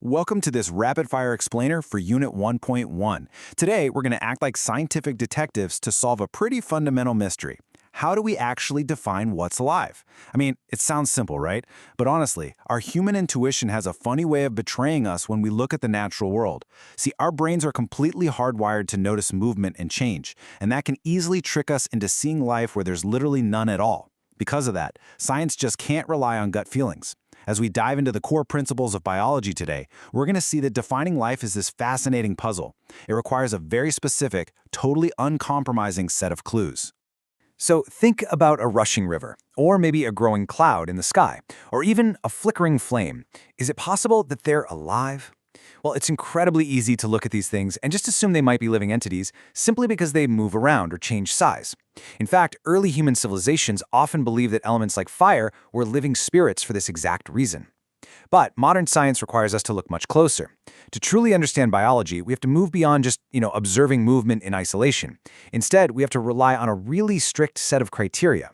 Welcome to this rapid fire explainer for Unit 1.1. Today, we're going to act like scientific detectives to solve a pretty fundamental mystery. How do we actually define what's alive? I mean, it sounds simple, right? But honestly, our human intuition has a funny way of betraying us when we look at the natural world. See, our brains are completely hardwired to notice movement and change, and that can easily trick us into seeing life where there's literally none at all. Because of that, science just can't rely on gut feelings. As we dive into the core principles of biology today, we're going to see that defining life is this fascinating puzzle. It requires a very specific, totally uncompromising set of clues. So think about a rushing river, or maybe a growing cloud in the sky, or even a flickering flame. Is it possible that they're alive? Well, it's incredibly easy to look at these things and just assume they might be living entities simply because they move around or change size. In fact, early human civilizations often believed that elements like fire were living spirits for this exact reason. But modern science requires us to look much closer. To truly understand biology, we have to move beyond just, observing movement in isolation. Instead, we have to rely on a really strict set of criteria.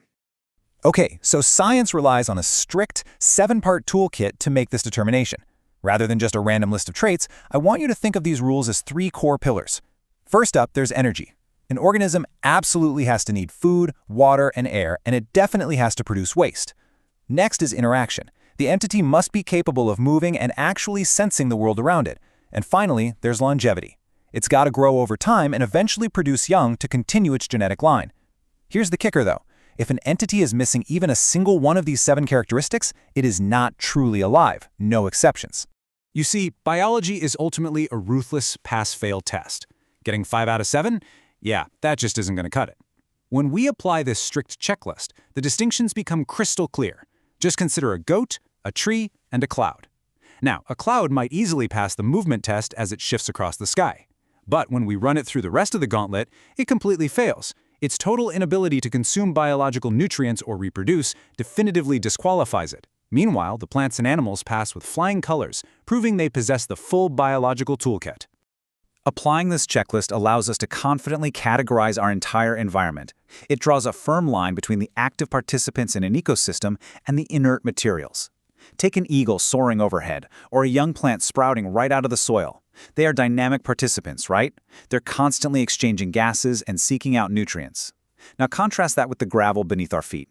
Okay, so science relies on a strict 7-part toolkit to make this determination. Rather than just a random list of traits, I want you to think of these rules as 3 core pillars. First up, there's energy. An organism absolutely has to need food, water, and air, and it definitely has to produce waste. Next is interaction. The entity must be capable of moving and actually sensing the world around it. And finally, there's longevity. It's got to grow over time and eventually produce young to continue its genetic line. Here's the kicker, though. If an entity is missing even a single one of these 7 characteristics, it is not truly alive, no exceptions. You see, biology is ultimately a ruthless pass-fail test. Getting 5 out of 7? Yeah, that just isn't going to cut it. When we apply this strict checklist, the distinctions become crystal clear. Just consider a goat, a tree, and a cloud. Now, a cloud might easily pass the movement test as it shifts across the sky. But when we run it through the rest of the gauntlet, it completely fails. Its total inability to consume biological nutrients or reproduce definitively disqualifies it. Meanwhile, the plants and animals pass with flying colors, proving they possess the full biological toolkit. Applying this checklist allows us to confidently categorize our entire environment. It draws a firm line between the active participants in an ecosystem and the inert materials. Take an eagle soaring overhead, or a young plant sprouting right out of the soil. They are dynamic participants, right? They're constantly exchanging gases and seeking out nutrients. Now contrast that with the gravel beneath our feet.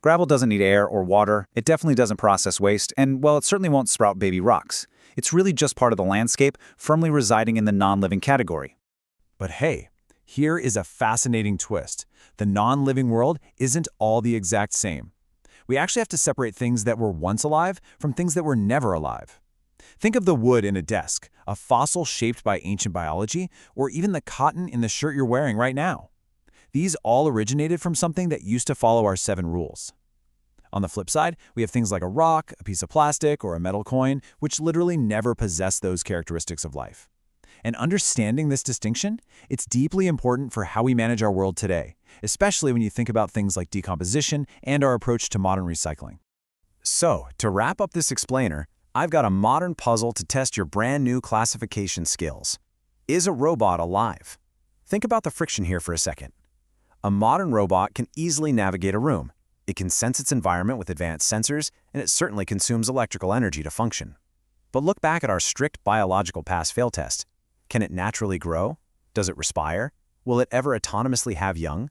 Gravel doesn't need air or water, it definitely doesn't process waste, and, well, it certainly won't sprout baby rocks. It's really just part of the landscape, firmly residing in the non-living category. But hey, here is a fascinating twist. The non-living world isn't all the exact same. We actually have to separate things that were once alive from things that were never alive. Think of the wood in a desk, a fossil shaped by ancient biology, or even the cotton in the shirt you're wearing right now. These all originated from something that used to follow our 7 rules. On the flip side, we have things like a rock, a piece of plastic, or a metal coin, which literally never possess those characteristics of life. And understanding this distinction, it's deeply important for how we manage our world today, especially when you think about things like decomposition and our approach to modern recycling. So, to wrap up this explainer, I've got a modern puzzle to test your brand new classification skills. Is a robot alive? Think about the friction here for a second. A modern robot can easily navigate a room. It can sense its environment with advanced sensors, and it certainly consumes electrical energy to function. But look back at our strict biological pass-fail test. Can it naturally grow? Does it respire? Will it ever autonomously have young?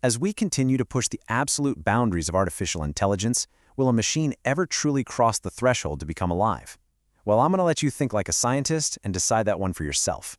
As we continue to push the absolute boundaries of artificial intelligence, will a machine ever truly cross the threshold to become alive? Well, I'm going to let you think like a scientist and decide that one for yourself.